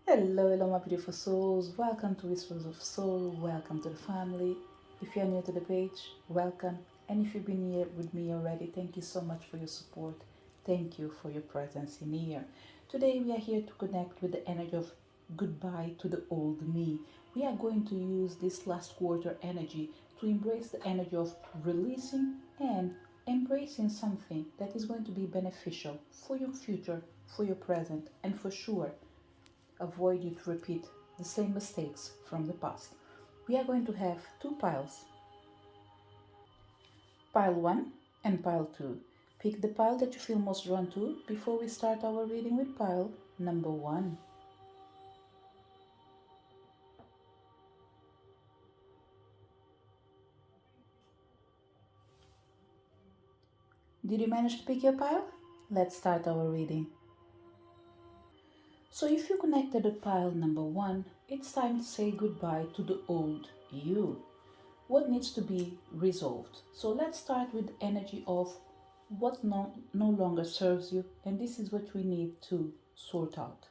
Hello, my beautiful souls. Welcome to Whispers of Soul. Welcome to the family. If you're new to the page, welcome. And if you've been here with me already, thank you so much for your support. Thank you for your presence in here. Today, we are here to connect with the energy of goodbye to the old me. We are going to use this last quarter energy to embrace the energy of releasing and embracing something that is going to be beneficial for your future, for your present, and for sure avoid you to repeat the same mistakes from the past. We are going to have two piles, pile 1 and pile 2. Pick the pile that you feel most drawn to before we start our reading with pile number 1. Did you manage to pick your pile? Let's start our reading. So if you connected to pile number 1, it's time to say goodbye to the old you. What needs to be resolved? So let's start with the energy of what no longer serves you, and this is what we need to sort out.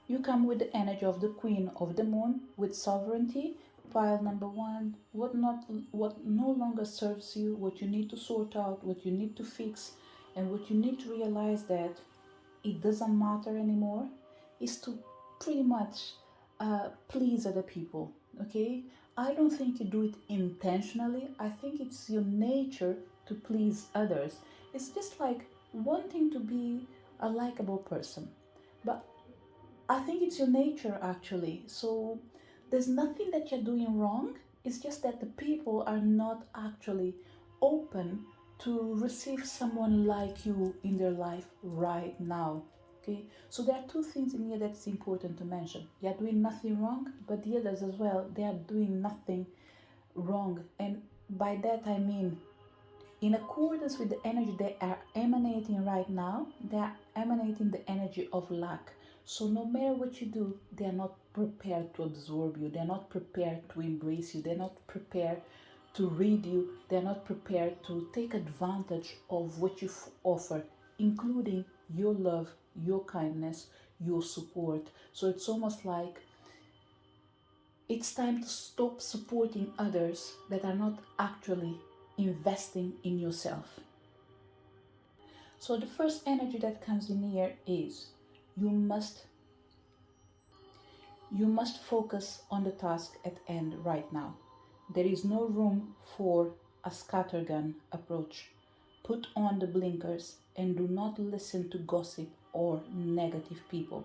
You come with the energy of the Queen of the Moon with sovereignty. Pile number 1, what no longer serves you, what you need to sort out, what you need to fix, and what you need to realize that it doesn't matter anymore, is to pretty much please other people. Okay, I don't think you do it intentionally. I think it's your nature to please others. It's just like wanting to be a likable person, but I think it's your nature actually. So there's nothing that you're doing wrong. It's just that the people are not actually open to receive someone like you in their life right now. Okay, so there are two things in here that's important to mention. You're doing nothing wrong, but the others as well, they are doing nothing wrong. And by that I mean, in accordance with the energy they are emanating right now, they are emanating the energy of lack. So no matter what you do, they are not prepared to absorb you, they're not prepared to embrace you, they're not prepared to read you, they're not prepared to take advantage of what you offer, including your love, your kindness, your support. So it's almost like it's time to stop supporting others that are not actually investing in yourself. So the first energy that comes in here is you must you must focus on the task at hand right now. There is no room for a scattergun approach. Put on the blinkers and do not listen to gossip or negative people.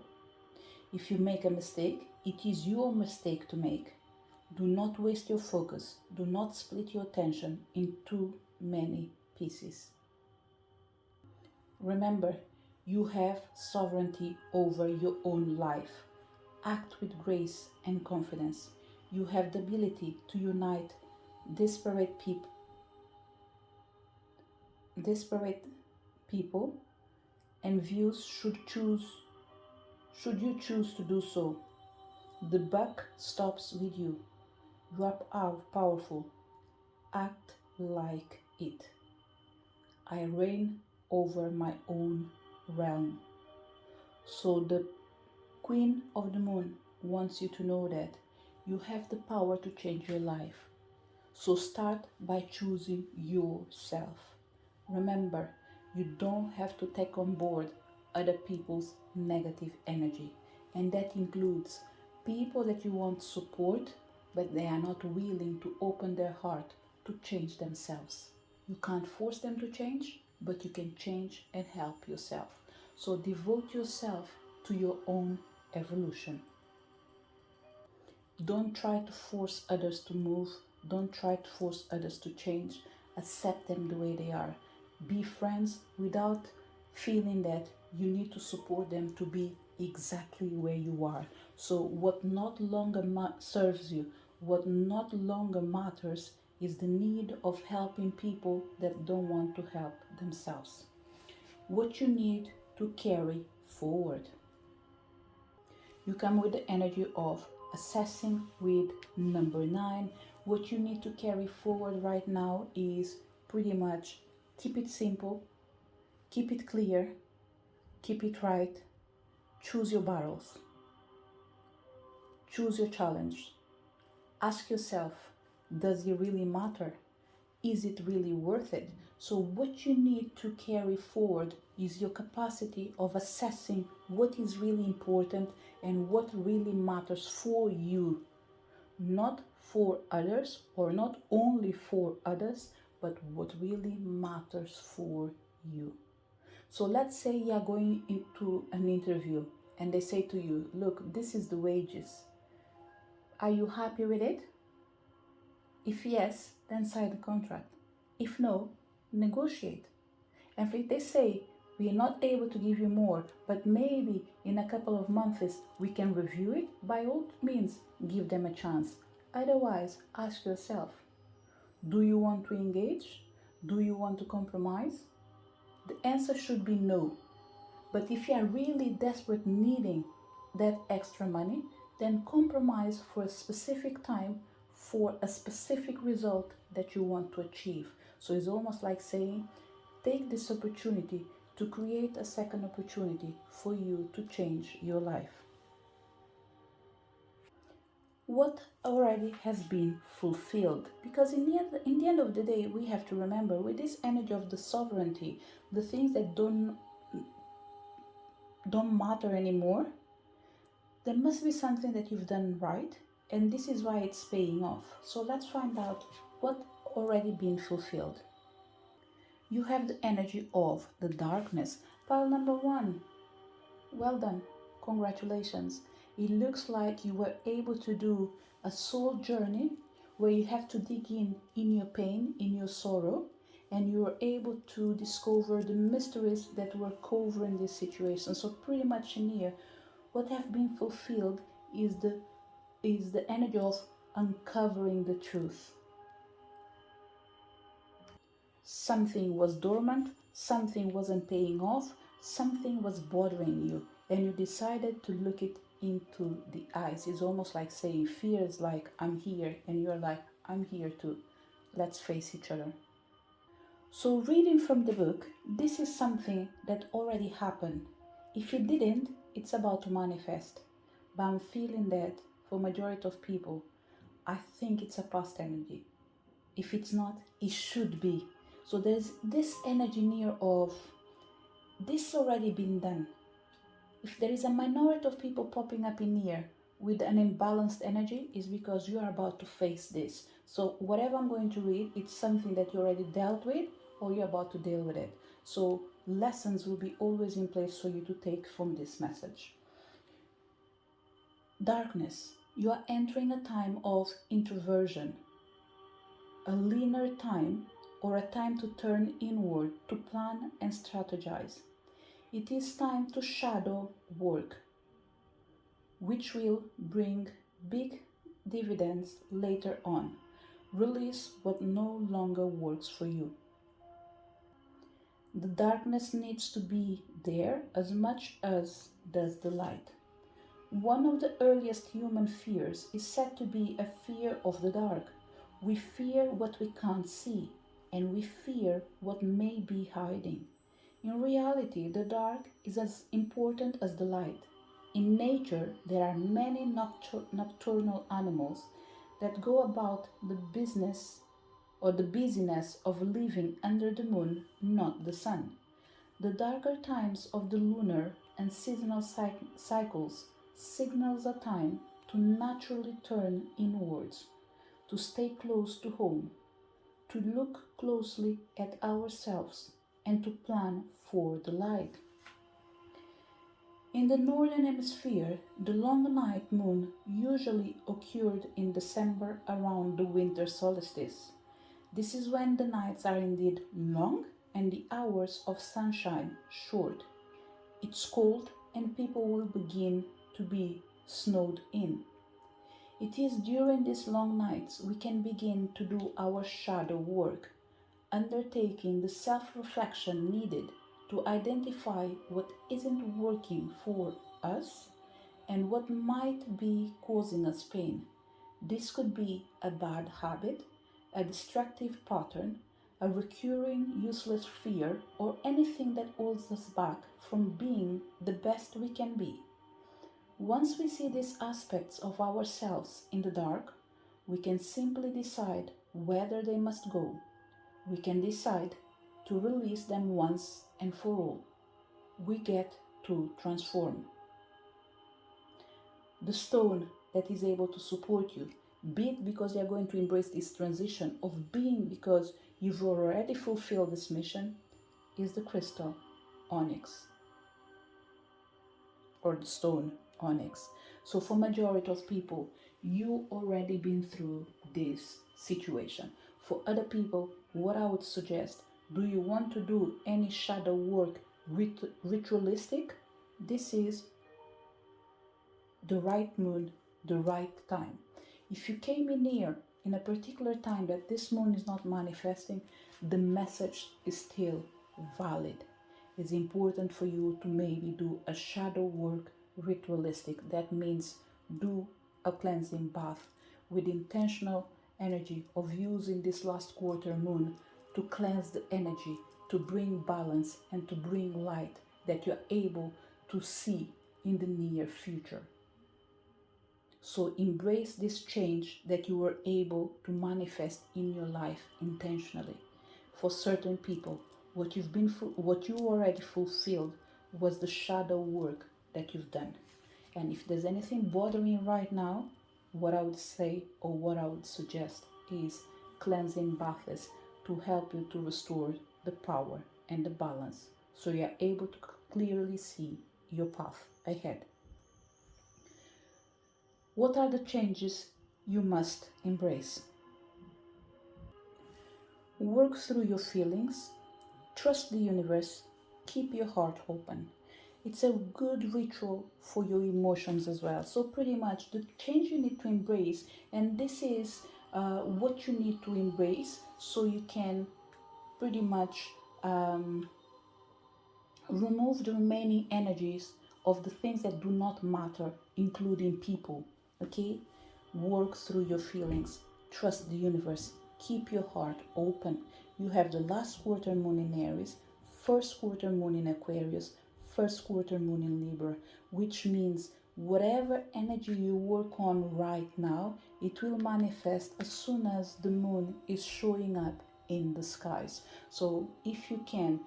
If you make a mistake, it is your mistake to make. Do not waste your focus. Do not split your attention in too many pieces. Remember, you have sovereignty over your own life. Act with grace and confidence. You have the ability to unite disparate people, disparate people and views should you choose to do so. The buck stops with you. You are powerful. Act like it. I reign over my own realm. So the Queen of the Moon wants you to know that you have the power to change your life. So start by choosing yourself. Remember, you don't have to take on board other people's negative energy. And that includes people that you want support, but they are not willing to open their heart to change themselves. You can't force them to change, but you can change and help yourself. So devote yourself to your own evolution. Don't try to force others to move. Don't try to force others to change. Accept them the way they are. Be friends without feeling that you need to support them to be exactly where you are. So what not longer serves you, what not longer matters is the need of helping people that don't want to help themselves. What you need to carry forward. You come with the energy of assessing with number 9. What you need to carry forward right now is pretty much keep it simple, keep it clear, keep it right, Choose your battles, choose your challenge. Ask yourself, does it really matter? Is it really worth it? So, what you need to carry forward is your capacity of assessing what is really important and what really matters for you, not for others, or not only for others, but what really matters for you. So let's say you are going into an interview and they say to you, look, this is the wages. Are you happy with it? If yes, then sign the contract. If no, negotiate. And if they say, we are not able to give you more, but maybe in a couple of months we can review it, by all means, give them a chance. Otherwise, ask yourself, do you want to engage? Do you want to compromise? The answer should be no. But if you are really desperate needing that extra money, then compromise for a specific time for a specific result that you want to achieve. So it's almost like saying, take this opportunity to create a second opportunity for you to change your life. What already has been fulfilled? Because in the end of the day, we have to remember with this energy of the sovereignty, the things that don't matter anymore, there must be something that you've done right, and this is why it's paying off. So let's find out what already been fulfilled. You have the energy of the darkness. Pile number one. Well done. Congratulations. It looks like you were able to do a soul journey where you have to dig in your pain, in your sorrow, and you were able to discover the mysteries that were covering this situation. So pretty much in here, what have been fulfilled is the energy of uncovering the truth. Something was dormant, something wasn't paying off, something was bothering you, and you decided to look it into the eyes. It's almost like saying, fear is like, I'm here, and you're like, I'm here too. Let's face each other. So, reading from the book, this is something that already happened. If it didn't, it's about to manifest. But I'm feeling that for majority of people, I think it's a past energy. If it's not, it should be. So there's this energy near of this already been done. If there is a minority of people popping up in here with an imbalanced energy, is because you are about to face this. So whatever I'm going to read, it's something that you already dealt with or you're about to deal with it. So lessons will be always in place for you to take from this message. Darkness. You are entering a time of introversion, a leaner time, or a time to turn inward to plan and strategize. It is time to shadow work, which will bring big dividends later on. Release what no longer works for you. The darkness needs to be there as much as does the light. One of the earliest human fears is said to be a fear of the dark. We fear what we can't see, and we fear what may be hiding. In reality, the dark is as important as the light. In nature, there are many nocturnal animals that go about the business or the busyness of living under the moon, not the sun. The darker times of the lunar and seasonal cycles signals a time to naturally turn inwards, to stay close to home, to look closely at ourselves, and to plan for the light. In the northern hemisphere, the long night moon usually occurred in December around the winter solstice. This is when the nights are indeed long and the hours of sunshine short. It's cold and people will begin to be snowed in. It is during these long nights we can begin to do our shadow work, undertaking the self-reflection needed to identify what isn't working for us and what might be causing us pain. This could be a bad habit, a destructive pattern, a recurring useless fear, or anything that holds us back from being the best we can be. Once we see these aspects of ourselves in the dark, we can simply decide whether they must go. We can decide to release them once and for all. We get to transform. The stone that is able to support you, be it because you're going to embrace this transition of being because you've already fulfilled this mission, is the crystal onyx or the stone onyx. So for majority of people, you already been through this situation. For other people, what I would suggest, do you want to do any shadow work ritualistic? This is the right moon, the right time. If you came in here in a particular time that this moon is not manifesting, the message is still valid. It's important for you to maybe do a shadow work ritualistic. That means do a cleansing bath with intentional energy of using this last quarter moon to cleanse the energy, to bring balance and to bring light that you're able to see in the near future. So embrace this change that you were able to manifest in your life intentionally. For certain people, what you already fulfilled was the shadow work that you've done. And if there's anything bothering you right now, what I would say or what I would suggest is cleansing baths to help you to restore the power and the balance so you're able to clearly see your path ahead. What are the changes you must embrace? Work through your feelings, trust the universe, keep your heart open. It's a good ritual for your emotions as well. So, pretty much the change you need to embrace, and this is what you need to embrace so you can pretty much remove the remaining energies of the things that do not matter, including people. Okay? Work through your feelings. Trust the universe. Keep your heart open. You have the last quarter moon in Aries, first quarter moon in Aquarius, first quarter moon in Libra, which means whatever energy you work on right now, it will manifest as soon as the moon is showing up in the skies. So if you can,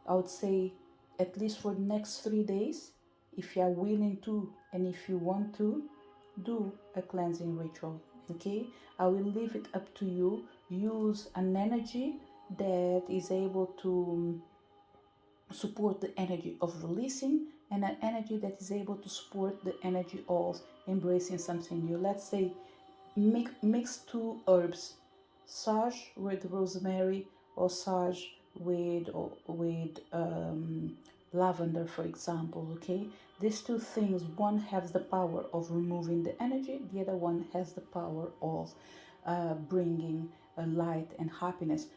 I would say at least for the next 3 days, if you are willing to and if you want to, do a cleansing ritual. Okay, I will leave it up to you. Use an energy that is able to support the energy of releasing and an energy that is able to support the energy of embracing something new. Let's say mix two herbs, sage with rosemary or sage with lavender, for example. Okay, these two things, one has the power of removing the energy, the other one has the power of bringing light and happiness.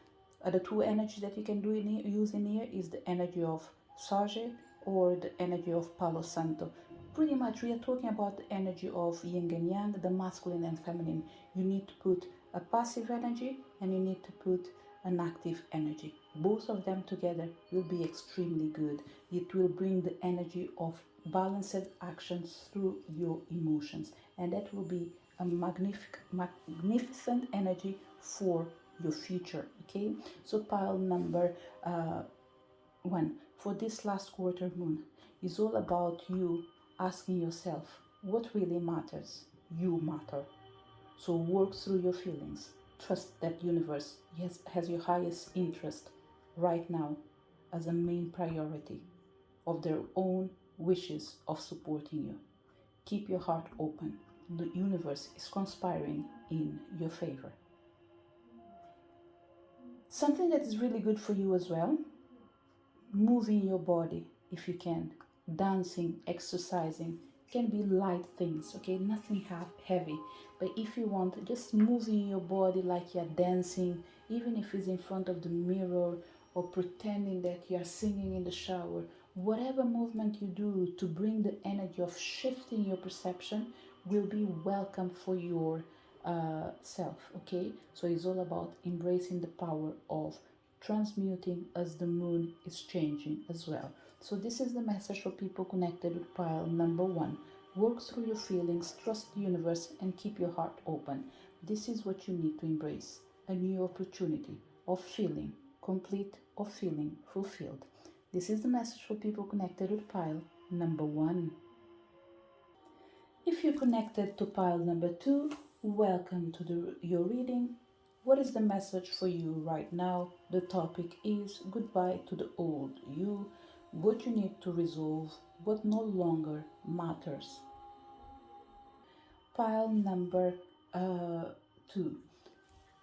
The two energies that you can use in here is the energy of sage or the energy of palo santo. Pretty much we are talking about the energy of yin and yang, the masculine and feminine. You need to put a passive energy and you need to put an active energy. Both of them together will be extremely good. It will bring the energy of balanced actions through your emotions, and that will be a magnificent energy for your future. Okay, so pile number 1 for this last quarter moon is all about you asking yourself what really matters. You matter. So work through your feelings. Trust that universe has your highest interest right now as a main priority of their own wishes of supporting you. Keep your heart open. The universe is conspiring in your favor. Something that is really good for you as well, moving your body if you can, dancing, exercising, can be light things, okay, nothing heavy, but if you want, just moving your body like you're dancing, even if it's in front of the mirror or pretending that you're singing in the shower, whatever movement you do to bring the energy of shifting your perception will be welcome for your self. Okay, so it's all about embracing the power of transmuting as the moon is changing as well. So this is the message for people connected with pile number 1. Work through your feelings, trust the universe, and keep your heart open. This is what you need to embrace, a new opportunity of feeling complete, of feeling fulfilled. This is the message for people connected with pile number 1. If you're connected to pile number 2, welcome to your reading. What is the message for you right now? The topic is goodbye to the old you, what you need to resolve, what no longer matters. Pile number 2.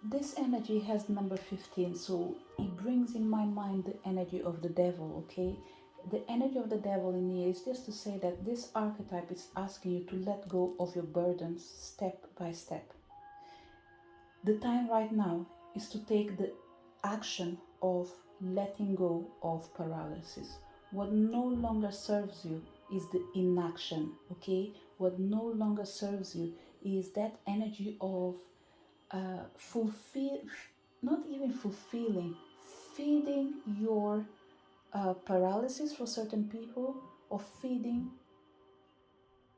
This energy has number 15, so it brings in my mind the energy of the devil, okay? The energy of the devil in here is just to say that this archetype is asking you to let go of your burdens step by step. The time right now is to take the action of letting go of paralysis. What no longer serves you is the inaction, okay? What no longer serves you is that energy of not even fulfilling, feeding your paralysis for certain people, or feeding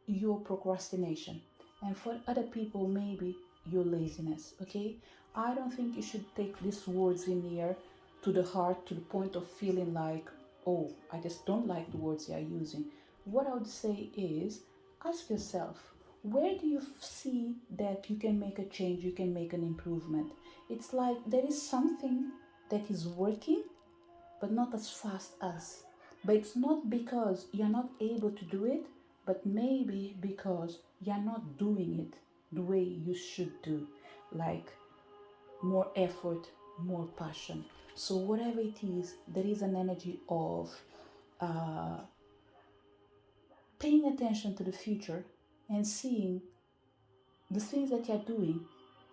your procrastination, and for other people maybe your laziness. Okay, I don't think you should take these words in here to the heart, to the point of feeling like, oh, I just don't like the words they are using. What I would say is, ask yourself, where do you see that you can make a change, you can make an improvement? It's like there is something that is working but not as fast as. But it's not because you're not able to do it, but maybe because you're not doing it the way you should do. Like more effort, more passion. So, whatever it is, there is an energy of uh, paying attention to the future and seeing the things that you're doing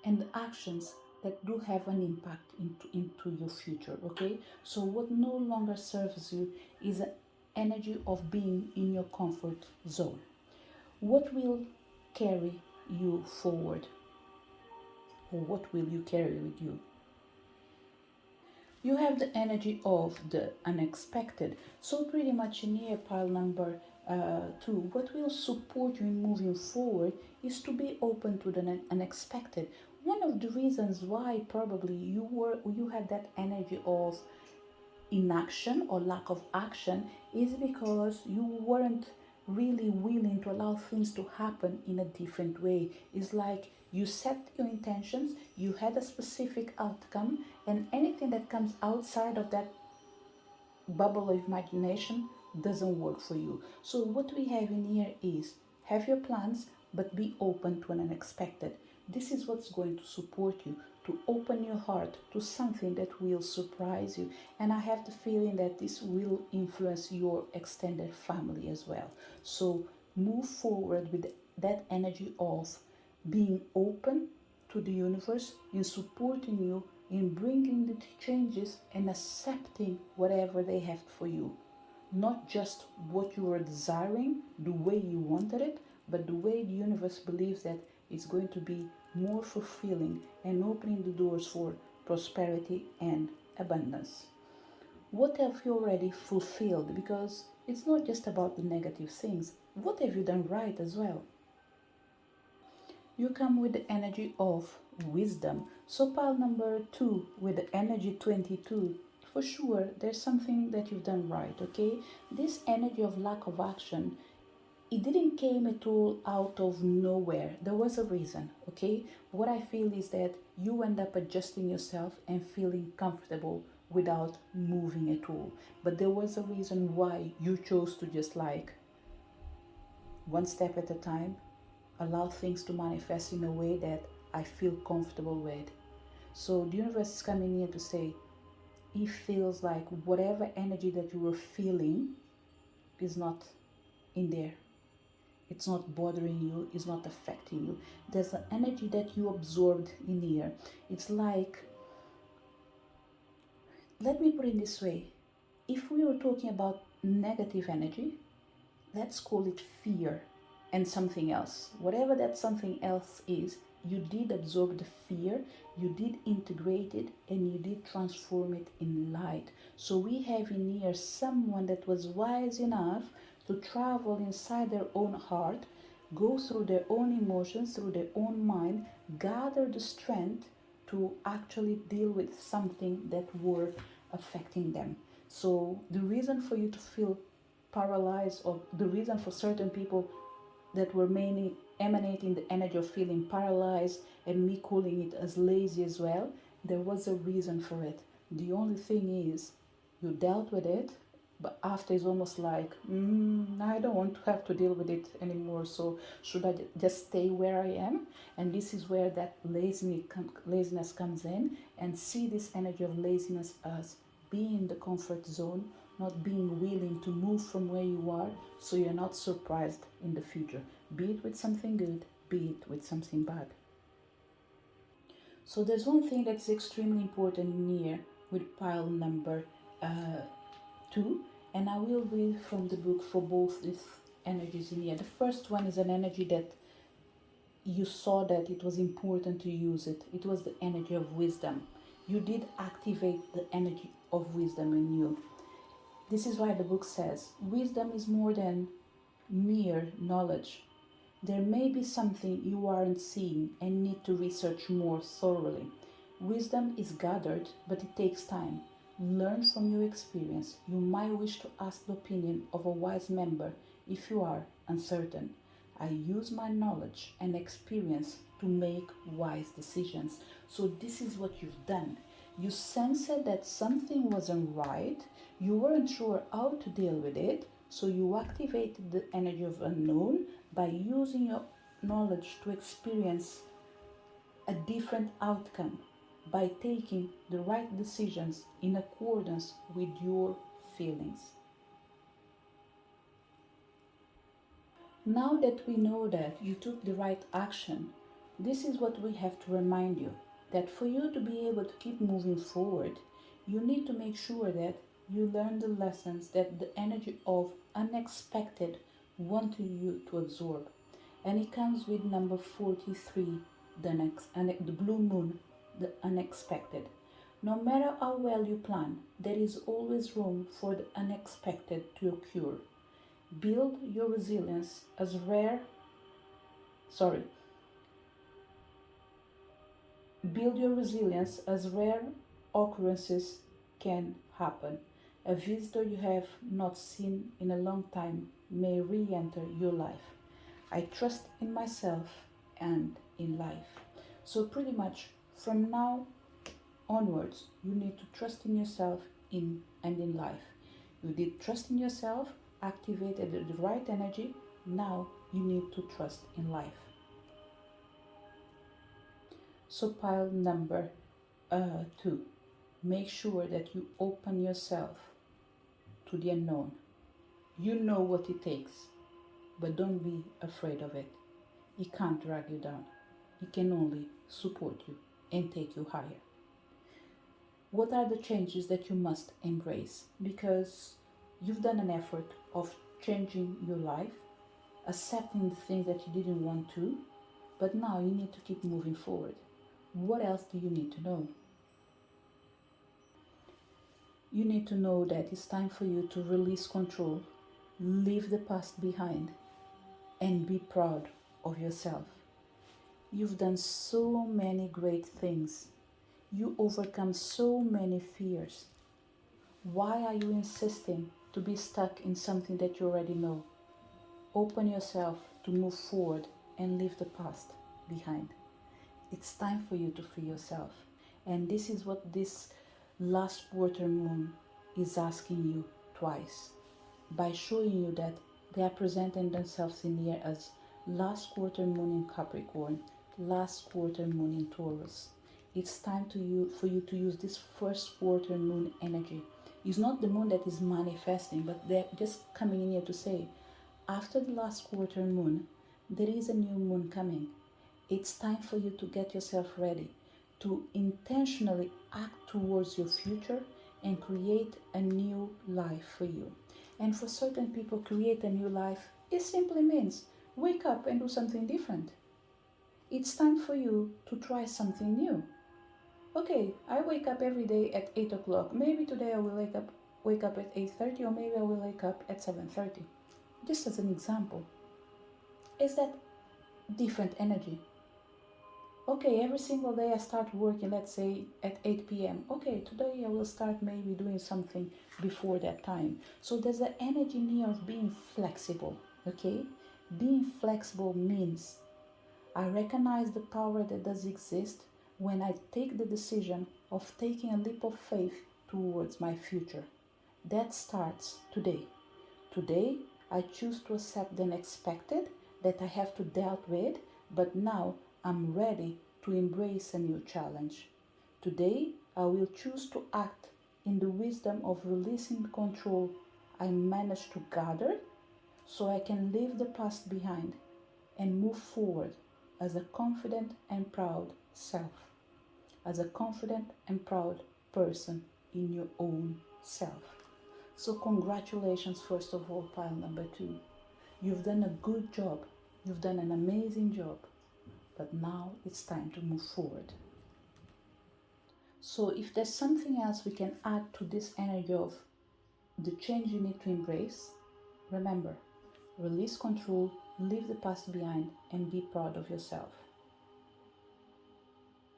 and the actions that do have an impact into your future. Okay, so what no longer serves you is an energy of being in your comfort zone. What will carry you forward, or what will you carry with you? You have the energy of the unexpected. So pretty much in here, pile number 2, what will support you in moving forward is to be open to the unexpected. One of the reasons why probably you had that energy of inaction or lack of action is because you weren't really willing to allow things to happen in a different way. It's like you set your intentions, you had a specific outcome, and anything that comes outside of that bubble of imagination doesn't work for you. So, what we have in here is have your plans, but be open to an unexpected. This is what's going to support you, to open your heart to something that will surprise you. And I have the feeling that this will influence your extended family as well. So, move forward with that energy of being open to the universe in supporting you in bringing the changes and accepting whatever they have for you. Not just what you were desiring, the way you wanted it, but the way the universe believes that it's going to be more fulfilling and opening the doors for prosperity and abundance. What have you already fulfilled? Because it's not just about the negative things. What have you done right as well? You come with the energy of wisdom. So pile number 2 with the energy 22, for sure there's something that you've done right. Okay, this energy of lack of action, it didn't came at all out of nowhere. There was a reason. Okay, what I feel is that you end up adjusting yourself and feeling comfortable without moving at all, but there was a reason why you chose to just like one step at a time, allow things to manifest in a way that I feel comfortable with. So the universe is coming here to say, it feels like whatever energy that you were feeling is not in there. It's not bothering you, it's not affecting you. There's an energy that you absorbed in here. It's like, let me put it this way. If we were talking about negative energy, let's call it fear and something else. Whatever that something else is, you did absorb the fear, you did integrate it, and you did transform it in light. So we have in here someone that was wise enough to travel inside their own heart, go through their own emotions, through their own mind, gather the strength to actually deal with something that were affecting them. So the reason for you to feel paralyzed, or the reason for certain people that were mainly emanating the energy of feeling paralyzed, and me calling it as lazy as well, there was a reason for it. The only thing is, you dealt with it, but after it's almost like, I don't want to have to deal with it anymore, so should I just stay where I am? And this is where that laziness comes in, and see this energy of laziness as being in the comfort zone, not being willing to move from where you are, so you're not surprised in the future, be it with something good, be it with something bad. So there's one thing that's extremely important here with pile number uh, 2, and I will read from the book for both these energies in here. The first one is an energy that you saw that it was important to use it. It was the energy of wisdom. You did activate the energy of wisdom in you. This is why the book says wisdom is more than mere knowledge. There may be something you aren't seeing and need to research more thoroughly. Wisdom is gathered, but it takes time. Learn from your experience. You might wish to ask the opinion of a wise member if you are uncertain. I use my knowledge and experience to make wise decisions. So, this is what you've done. You sensed that something wasn't right, you weren't sure how to deal with it, so you activated the energy of unknown by using your knowledge to experience a different outcome, by taking the right decisions in accordance with your feelings. Now that we know that you took the right action, this is what we have to remind you, that for you to be able to keep moving forward, you need to make sure that you learn the lessons that the energy of unexpected wanted you to absorb. And it comes with number 43, the blue moon, the unexpected. No matter how well you plan, there is always room for the unexpected to occur. Build your resilience as rare, sorry, build your resilience as rare occurrences can happen. A visitor you have not seen in a long time may re-enter your life. I trust in myself and in life. So pretty much from now onwards, you need to trust in yourself in life. You did trust in yourself, activated the right energy. Now you need to trust in life. So pile number 2. Make sure that you open yourself to the unknown. You know what it takes, but don't be afraid of it. It can't drag you down. It can only support you and take you higher. What are the changes that you must embrace? Because you've done an effort of changing your life, accepting the things that you didn't want to, but now you need to keep moving forward. What else do you need to know? You need to know that it's time for you to release control, leave the past behind, and be proud of yourself. You've done so many great things. You overcome so many fears. Why are you insisting to be stuck in something that you already know? Open yourself to move forward and leave the past behind. It's time for you to free yourself. And this is what this last quarter moon is asking you twice, by showing you that they are presenting themselves in here as last quarter moon in Capricorn, last quarter moon in Taurus. It's time for you to use this first quarter moon energy. It's not the moon that is manifesting, but they're just coming in here to say, after the last quarter moon, there is a new moon coming. It's time for you to get yourself ready, to intentionally act towards your future and create a new life for you. And for certain people, create a new life, it simply means wake up and do something different. It's time for you to try something new. Okay, I wake up every day at 8 o'clock. Maybe today I will wake up at 8:30, or maybe I will wake up at 7:30. Just as an example. is that different energy. Okay, every single day I start working, let's say at 8 p.m. Okay, today I will start maybe doing something before that time. So there's the energy near of being flexible. Okay, being flexible means I recognize the power that does exist when I take the decision of taking a leap of faith towards my future. That starts today. Today, I choose to accept the unexpected that I have to deal with, but now I'm ready to embrace a new challenge. Today, I will choose to act in the wisdom of releasing the control I managed to gather so I can leave the past behind and move forward as a confident and proud self, as a confident and proud person in your own self. So, congratulations, first of all, pile number 2. You've done a good job, you've done an amazing job, but now it's time to move forward. So, if there's something else we can add to this energy of the change you need to embrace, remember, release control, leave the past behind, and be proud of yourself.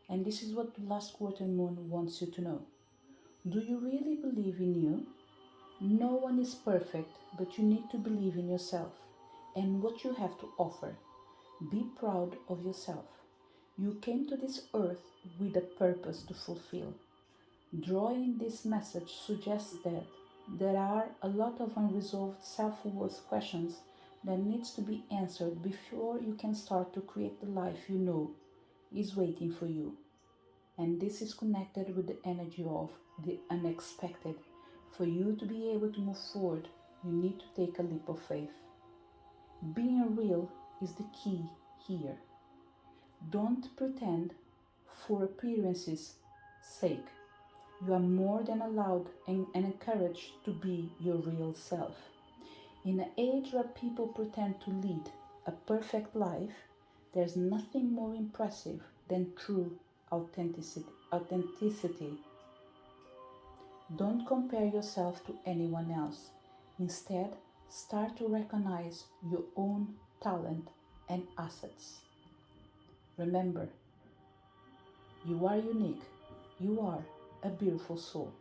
And this is what the last quarter moon wants you to know. Do you really believe in you? No one is perfect, but you need to believe in yourself and what you have to offer. Be proud of yourself. You came to this earth with a purpose to fulfill. Drawing this message suggests that there are a lot of unresolved self-worth questions that needs to be answered before you can start to create the life you know is waiting for you. And this is connected with the energy of the unexpected. For you to be able to move forward, you need to take a leap of faith. Being real is the key here. Don't pretend for appearances' sake. You are more than allowed and encouraged to be your real self. In an age where people pretend to lead a perfect life, there's nothing more impressive than true authenticity. Don't compare yourself to anyone else. Instead, start to recognize your own talent and assets. Remember, you are unique. You are a beautiful soul.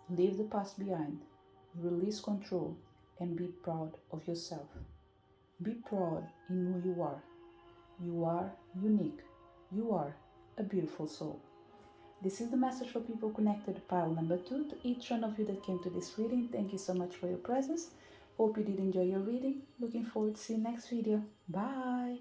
Leave the past behind, release control, and be proud of yourself. Be proud in who you are. You are unique. You are a beautiful soul. This is the message for people connected to pile number 2. To each one of you that came to this reading, thank you so much for your presence. Hope you did enjoy your reading. Looking forward to see you next video. Bye.